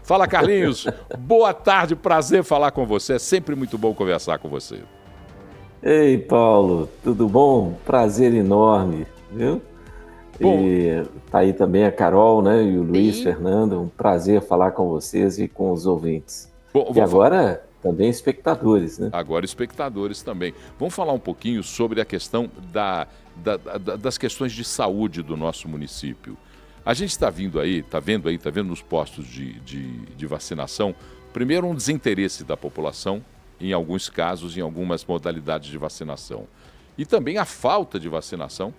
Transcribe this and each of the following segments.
Fala, Carlinhos. Boa tarde, prazer falar com você. É sempre muito bom conversar com você. Ei, Paulo, tudo bom? Prazer enorme, viu? Bom, E tá aí também a Carol, né? E o Luiz e Fernando. Um prazer falar com vocês e com os ouvintes. bom, E agora também espectadores, né? agora espectadores também. Vamos falar um pouquinho sobre a questão das questões de saúde do nosso município. A gente está vindo aí, está vendo nos postos de vacinação, primeiro um desinteresse da população, em alguns casos, em algumas modalidades de vacinação. E também a falta de vacinação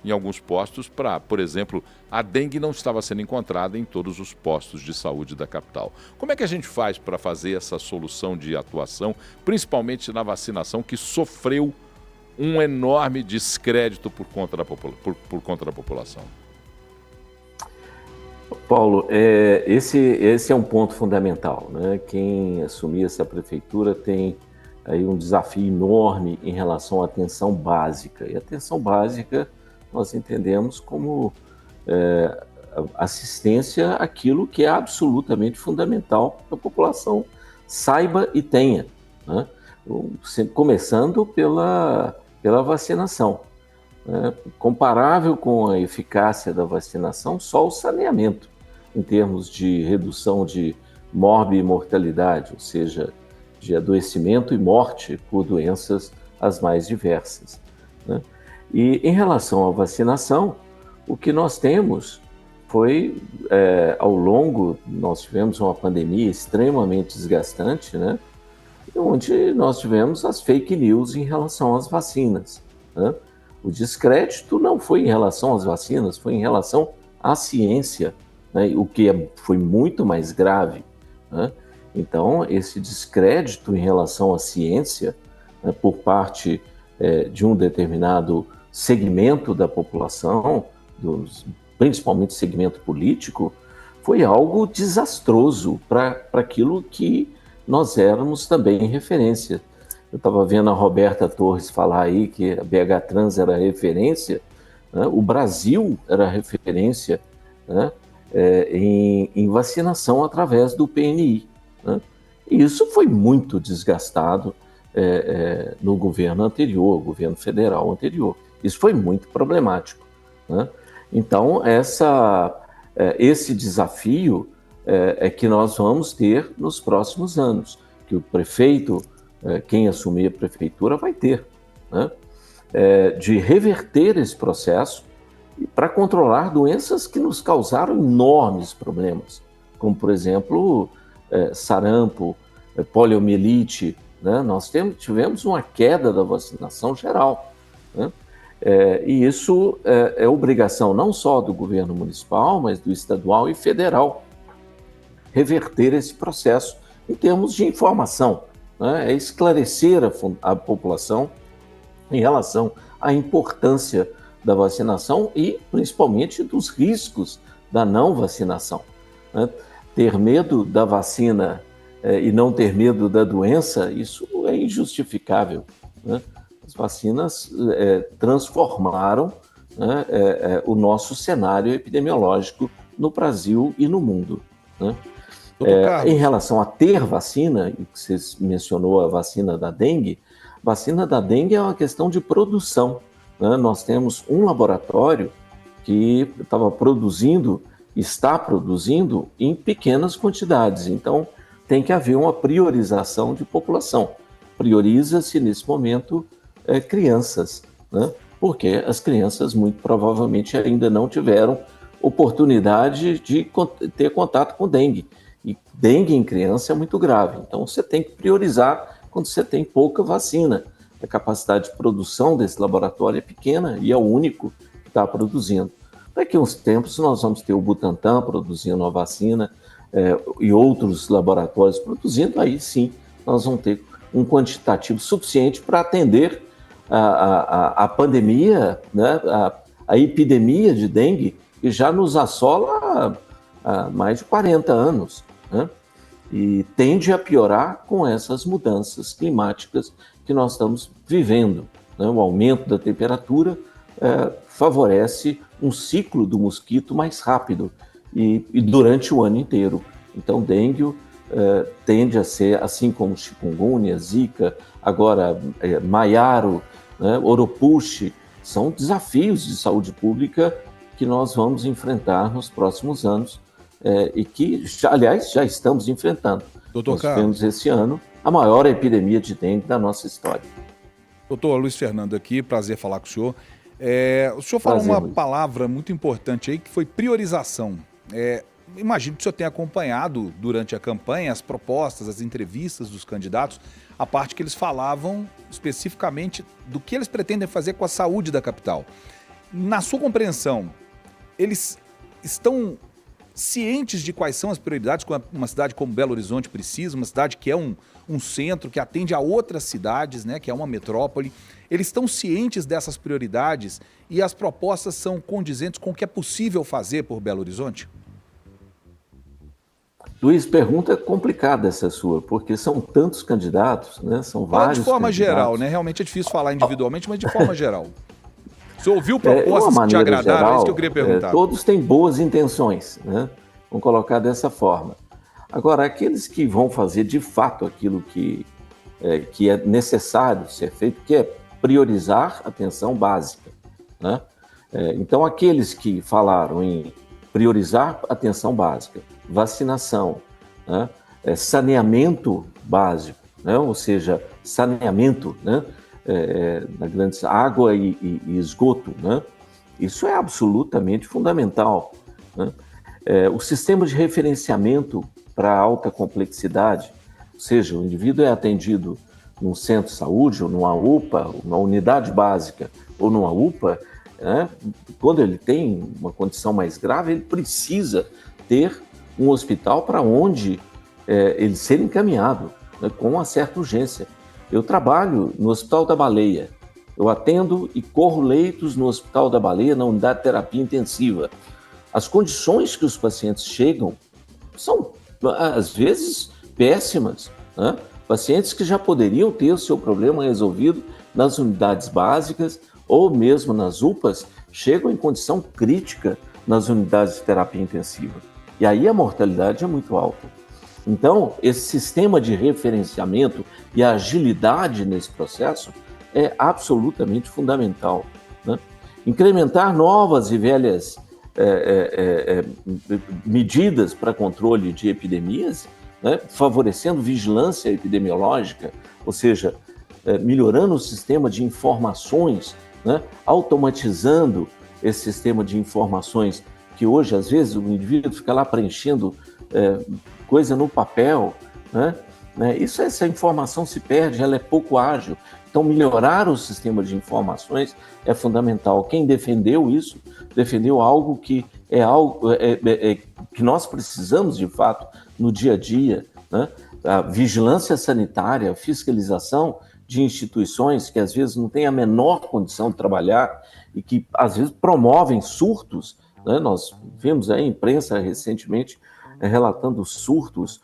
em alguns postos para, por exemplo, a dengue não estava sendo encontrada em todos os postos de saúde da capital. Como é que a gente faz para fazer essa solução de atuação, principalmente na vacinação, que sofreu um enorme descrédito por conta da população? Paulo, esse é um ponto fundamental, né? Quem assumir essa prefeitura tem aí um desafio enorme em relação à atenção básica. E a atenção básica nós entendemos como assistência àquilo que é absolutamente fundamental que a população saiba e tenha, né? Começando pela vacinação. Comparável com a eficácia da vacinação, só o saneamento, em termos de redução de morbimortalidade, ou seja, de adoecimento e morte por doenças as mais diversas, né? E em relação à vacinação, o que nós temos foi, ao longo, nós tivemos uma pandemia extremamente desgastante, né? Onde nós tivemos as fake news em relação às vacinas, né? O descrédito não foi em relação às vacinas, foi em relação à ciência, né? O que foi muito mais grave, né? Então, esse descrédito em relação à ciência, né, por parte de um determinado segmento da população, principalmente segmento político, foi algo desastroso para aquilo que nós éramos também referência. Eu estava vendo a Roberta Torres falar aí que a BH Trans era referência, né? O Brasil era referência, né? Em vacinação através do PNI, né? E isso foi muito desgastado no governo anterior, governo federal anterior. Isso foi muito problemático, né? Então, esse desafio é que nós vamos ter nos próximos anos, que o prefeito, quem assumir a prefeitura vai ter, né? De reverter esse processo para controlar doenças que nos causaram enormes problemas, como, por exemplo, sarampo, poliomielite, né? Nós tivemos uma queda da vacinação geral, né? E isso é obrigação não só do governo municipal, mas do estadual e federal, reverter esse processo em termos de informação, né? É esclarecer a população em relação à importância da vacinação e, principalmente, dos riscos da não vacinação, né? Ter medo da vacina e não ter medo da doença, isso é injustificável, né? As vacinas transformaram, né, o nosso cenário epidemiológico no Brasil e no mundo, né? Doutor Em Carlos, relação a ter vacina, e você mencionou a vacina da dengue é uma questão de produção, né? Nós temos um laboratório que está produzindo em pequenas quantidades, então tem que haver uma priorização de população. Prioriza-se nesse momento crianças, né? Porque as crianças muito provavelmente ainda não tiveram oportunidade de ter contato com dengue. E dengue em criança é muito grave, então você tem que priorizar quando você tem pouca vacina. A capacidade de produção desse laboratório é pequena e é o único que está produzindo. Daqui a uns tempos nós vamos ter o Butantan produzindo a vacina e outros laboratórios produzindo, aí sim nós vamos ter um quantitativo suficiente para atender a pandemia, né, a epidemia de dengue, que já nos assola há mais de 40 anos, né? E tende a piorar com essas mudanças climáticas que nós estamos vivendo, né? O aumento da temperatura favorece um ciclo do mosquito mais rápido e durante o ano inteiro. Então, dengue tende a ser, assim como chikungunya, zika, agora maiaro, né, oropouche, são desafios de saúde pública que nós vamos enfrentar nos próximos anos e que, aliás, já estamos enfrentando. Doutor Nós Carlos, tivemos esse ano a maior epidemia de dengue da nossa história. doutor Luiz Fernando aqui, prazer falar com o senhor. O senhor falou Prazer, uma Luiz. palavra muito importante aí, que foi priorização. Imagino que o senhor tenha acompanhado durante a campanha as propostas, as entrevistas dos candidatos, a parte que eles falavam especificamente do que eles pretendem fazer com a saúde da capital. Na sua compreensão, eles estão cientes de quais são as prioridades que uma cidade como Belo Horizonte precisa, uma cidade que é um centro, que atende a outras cidades, né, que é uma metrópole. Eles estão cientes dessas prioridades e as propostas são condizentes com o que é possível fazer por Belo Horizonte? Luiz, pergunta complicada essa sua, porque são tantos candidatos, né? São vários De forma candidatos. geral, né? Realmente é difícil falar individualmente, mas de forma geral. Você ouviu De uma propostas que te maneira agradaram? geral, É isso que eu queria perguntar. todos têm boas intenções, né? Vamos colocar dessa forma. Agora, aqueles que vão fazer de fato aquilo que é necessário ser feito, que é priorizar a atenção básica, né? Então, aqueles que falaram em priorizar a atenção básica, vacinação, né? Saneamento básico, né? Ou seja, saneamento, né? Na grande água e esgoto, né? Isso é absolutamente fundamental, né? O sistema de referenciamento para alta complexidade, ou seja, o indivíduo é atendido num centro de saúde, ou numa UPA, ou numa unidade básica, ou numa UPA, né? Quando ele tem uma condição mais grave, ele precisa ter um hospital para onde ele ser encaminhado, né, com uma certa urgência. Eu trabalho no Hospital da Baleia, eu atendo e corro leitos no Hospital da Baleia, na unidade de terapia intensiva. As condições que os pacientes chegam são, às vezes, péssimas, né? Pacientes que já poderiam ter o seu problema resolvido nas unidades básicas ou mesmo nas UPAs, chegam em condição crítica nas unidades de terapia intensiva. E aí a mortalidade é muito alta. Então, esse sistema de referenciamento e a agilidade nesse processo é absolutamente fundamental, né? Incrementar novas e velhas medidas para controle de epidemias, né? Favorecendo vigilância epidemiológica, ou seja, melhorando o sistema de informações, né? Automatizando esse sistema de informações, que hoje, às vezes, o indivíduo fica lá preenchendo coisa no papel, né? Essa informação se perde, ela é pouco ágil. Então, melhorar o sistema de informações é fundamental. Quem defendeu isso, defendeu algo que é algo que nós precisamos, de fato, no dia a dia, né? A vigilância sanitária, a fiscalização de instituições que, às vezes, não têm a menor condição de trabalhar e que, às vezes, promovem surtos, né? Nós vimos a imprensa recentemente relatando surtos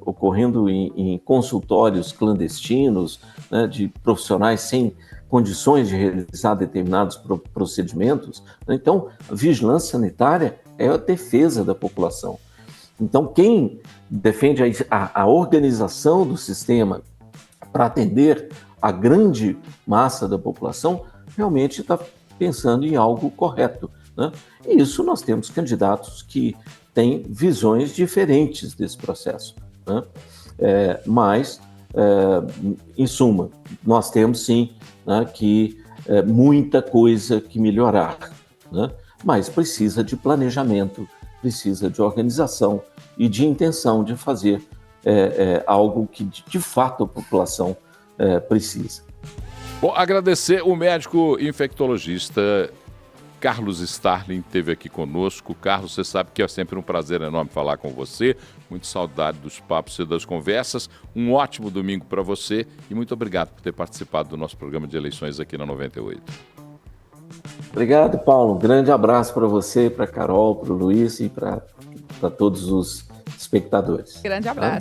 ocorrendo em consultórios clandestinos, né, de profissionais sem condições de realizar determinados procedimentos. Então, a vigilância sanitária é a defesa da população. Então, quem defende a organização do sistema para atender a grande massa da população, realmente está pensando em algo correto, né? E isso nós temos candidatos que têm visões diferentes desse processo, né? Mas, em suma, nós temos sim, né, que muita coisa que melhorar, né? Mas precisa de planejamento, precisa de organização e de intenção de fazer algo que de fato a população precisa. Bom, agradecer o médico infectologista Carlos Starling, esteve aqui conosco. Carlos, você sabe que é sempre um prazer enorme falar com você. Muito saudade dos papos e das conversas. Um ótimo domingo para você e muito obrigado por ter participado do nosso programa de eleições aqui na 98. Obrigado, Paulo. Um grande abraço para você, para a Carol, para o Luiz e para todos os espectadores. Grande abraço.